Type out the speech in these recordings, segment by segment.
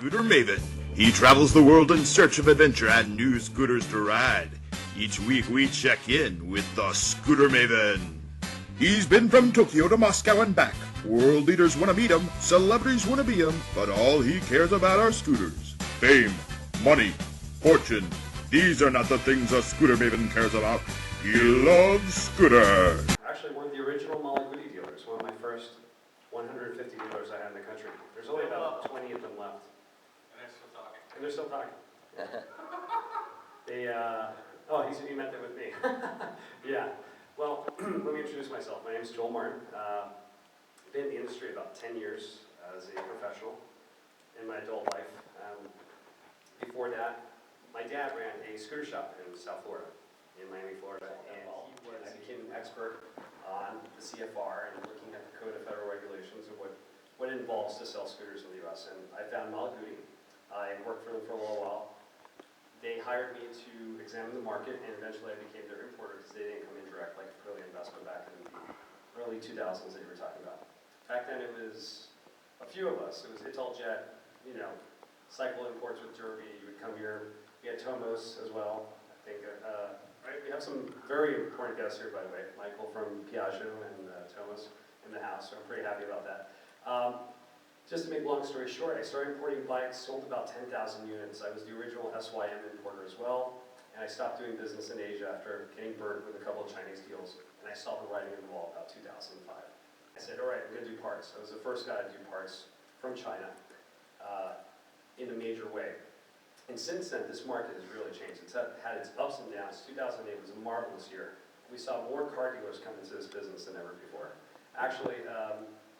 Scooter Maven. He travels the world in search of adventure and new scooters to ride. Each week we check in with the Scooter Maven. He's been from Tokyo to Moscow and back. World leaders want to meet him, celebrities want to be him, but all he cares about are scooters. Fame, money, fortune. These are not the things a Scooter Maven cares about. He loves scooters. Actually, one of the original MALAGUTI dealers, one of my first 150 dealers I had in the country. There's only about 20 of them left. And they're still talking. And they're still talking. He met there with me. Yeah. Well, let me introduce myself. My name is Joel Martin. Been in the industry about 10 years as a professional in my adult life. Before that, my dad ran a scooter shop in South Florida, in Miami, Florida, and I became an expert on the CFR and looking at the Code of Federal Regulations and what it involves to sell scooters in the U.S. And I found MALAGUTI. I worked for them for a little while. They hired me to examine the market, and eventually I became their importer because they didn't come in direct like Petroleum Investment back in the early 2000s that you were talking about. Back then it was a few of us. It was Jet, cycle imports with Derby. You would come here. We had Tomos as well. I think, right? We have some very important guests here, by the way. Michael from Piaggio and Tomos in the house, so I'm pretty happy about that. Just to make a long story short, I started importing bikes, sold about 10,000 units. I was the original SYM importer as well, and I stopped doing business in Asia after getting burnt with a couple of Chinese deals, and I saw the writing on the wall about 2005. I said, all right, I'm going to do parts. I was the first guy to do parts from China in a major way. And since then, this market has really changed. It's had its ups and downs. 2008 was a marvelous year. We saw more car dealers come into this business than ever before. Actually,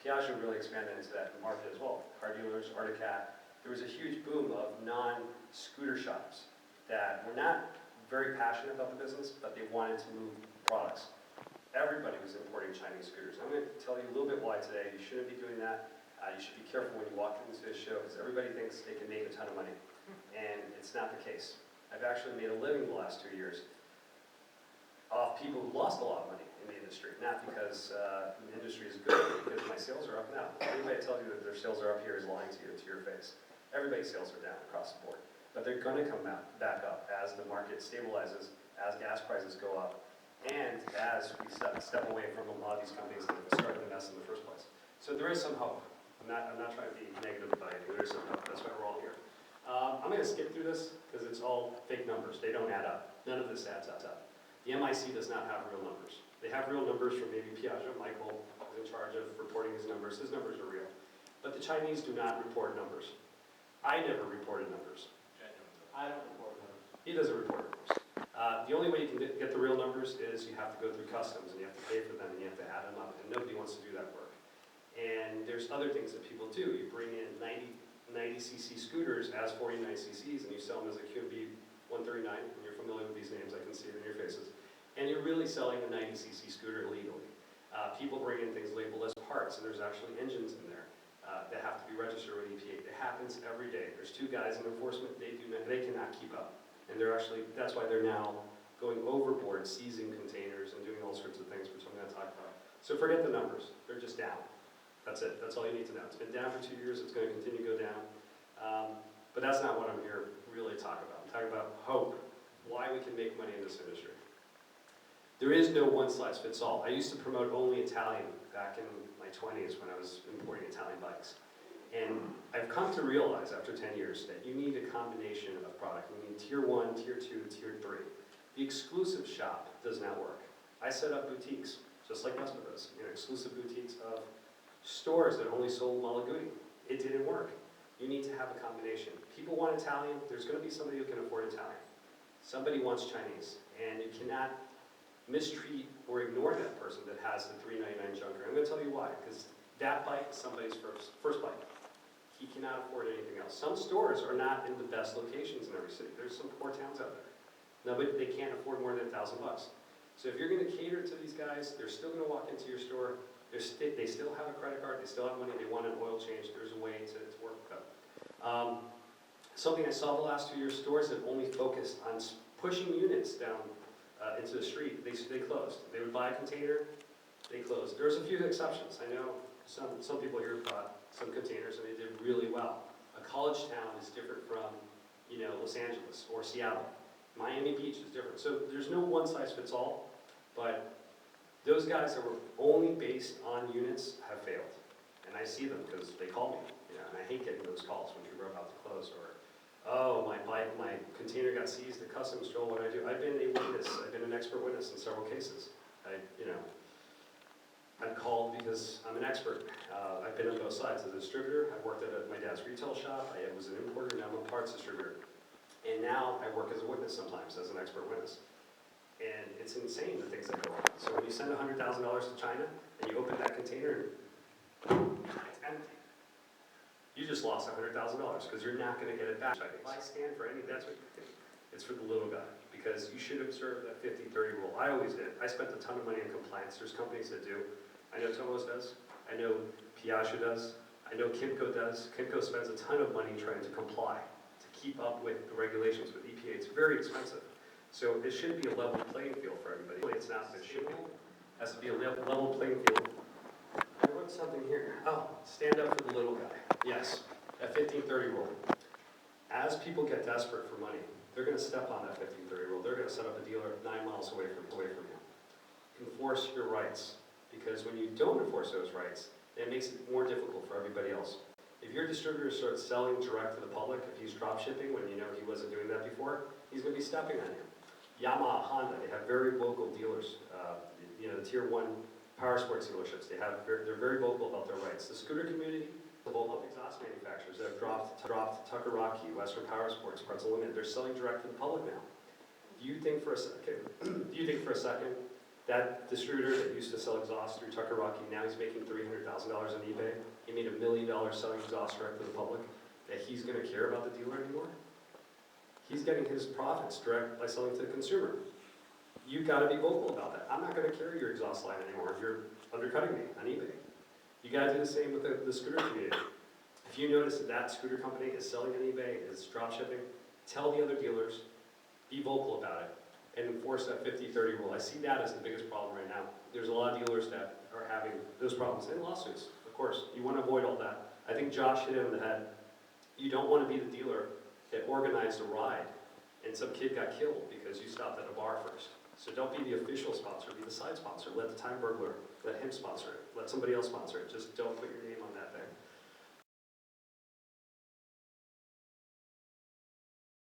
Piaggio really expanded into that market as well. Car dealers, Articat. There was a huge boom of non-scooter shops that were not very passionate about the business, but they wanted to move products. Everybody was importing Chinese scooters. I'm going to tell you a little bit why today. You shouldn't be doing that. You should be careful when you walk into this show because everybody thinks they can make a ton of money. And it's not the case. I've actually made a living the last 2 years off people who lost a lot of money in the industry. Not because the industry is good, but because my sales are up now. Anybody tell you that their sales are up here is lying to you, to your face. Everybody's sales are down across the board. But they're going to come back up as the market stabilizes, as gas prices go up, and as we step away from a lot of these companies that have started the mess in the first place. So there is some hope. I'm not trying to be negative about it. There is some hope. That's why we're all here. I'm going to skip through this because it's all fake numbers. They don't add up. None of this adds up. The MIC does not have real numbers. They have real numbers from maybe Piaggio. Michael is in charge of reporting his numbers. His numbers are real. But the Chinese do not report numbers. I never reported numbers. I don't report numbers. He doesn't report numbers. The only way you can get the real numbers is you have to go through customs and you have to pay for them and you have to add them up. And nobody wants to do that work. And there's other things that people do. You bring in 90cc scooters as 49cc's and you sell them as a QB 139, and you're familiar with these names, I can see it in your faces. And you're really selling a 90cc scooter illegally. People bring in things labeled as parts, and there's actually engines in there that have to be registered with EPA. It happens every day. There's 2 guys in enforcement, they cannot keep up. And that's why they're now going overboard, seizing containers and doing all sorts of things, which I'm going to talk about. So forget the numbers, they're just down. That's it. That's all you need to know. It's been down for 2 years. It's going to continue to go down. But that's not what I'm here really to talk about. I'm talking about hope, why we can make money in this industry. There is no one-size-fits-all. I used to promote only Italian back in my 20s when I was importing Italian bikes. And I've come to realize after 10 years that you need a combination of product. You need Tier 1, Tier 2, Tier 3. The exclusive shop does not work. I set up boutiques, just like Expo does. Exclusive boutiques of stores that only sold MALAGUTI. It didn't work. You need to have a combination. People want Italian. There's going to be somebody who can afford Italian. Somebody wants Chinese. And you cannot mistreat or ignore that person that has the $399 junker. I'm going to tell you why. Because that bike is somebody's first bike. He cannot afford anything else. Some stores are not in the best locations in every city. There's some poor towns out there. No, but they can't afford more than $1,000 bucks. So if you're going to cater to these guys, they're still going to walk into your store. They still have a credit card, they still have money, they want an oil change, there's a way to work with them. Something I saw the last 2 years, stores that only focused on pushing units down into the street, they closed. They would buy a container, they closed. There's a few exceptions. I know some people here bought some containers and they did really well. A college town is different from, Los Angeles or Seattle. Miami Beach is different. So there's no one size fits all, but those guys that were only based on units have failed. And I see them because they call me, and I hate getting those calls when you're about to close, or, oh, my container got seized at customs, Joel, what do I do? I've been a witness, I've been an expert witness in several cases. I'm called because I'm an expert. I've been on both sides. As a distributor, I worked at my dad's retail shop. I was an importer, now I'm a parts distributor. And now I work as a witness sometimes, as an expert witness. And it's insane the things that go on. So when you send $100,000 to China and you open that container and it's empty, you just lost $100,000 because you're not going to get it back. I stand for any, that's what it's for the little guy, because you should observe that 50-30 rule. I always did. I spent a ton of money on compliance. There's companies that do. I know Tomos does. I know Piaggio does. I know Kimco does. Kimco spends a ton of money trying to comply, to keep up with the regulations with EPA. It's very expensive. So it should be a level playing field for everybody. It's not, but it should be. It has to be a level playing field. I wrote something here. Oh, stand up for the little guy. Yes, that 15-30 rule. As people get desperate for money, they're going to step on that 15-30 rule. They're going to set up a dealer 9 miles away from you. Enforce your rights, because when you don't enforce those rights, it makes it more difficult for everybody else. If your distributor starts selling direct to the public, if he's drop shipping when you know he wasn't doing that before, he's going to be stepping on you. Yamaha, Honda, they have very local dealers. The tier 1 power sports dealerships, they're very vocal about their rights. The scooter community, the local exhaust manufacturers that have dropped Tucker Rocky, Western Power Sports, Pretzel Limited, they're selling direct to the public now. Do you think for a second that distributor that used to sell exhaust through Tucker Rocky, now he's making $300,000 on eBay, he made $1 million selling exhaust direct to the public, that he's going to care about the dealer anymore? He's getting his profits direct by selling to the consumer. You've got to be vocal about that. I'm not going to carry your exhaust line anymore if you're undercutting me on eBay. You got to do the same with the scooter community. If you notice that scooter company is selling on eBay, is drop shipping, tell the other dealers, be vocal about it, and enforce that 50-30 rule. I see that as the biggest problem right now. There's a lot of dealers that are having those problems, and lawsuits, of course. You want to avoid all that. I think Josh hit it on the head. You don't want to be the dealer that organized a ride and some kid got killed because you stopped at a bar first. So don't be the official sponsor, be the side sponsor. Let the Time Burglar, let him sponsor it. Let somebody else sponsor it. Just don't put your name on that thing.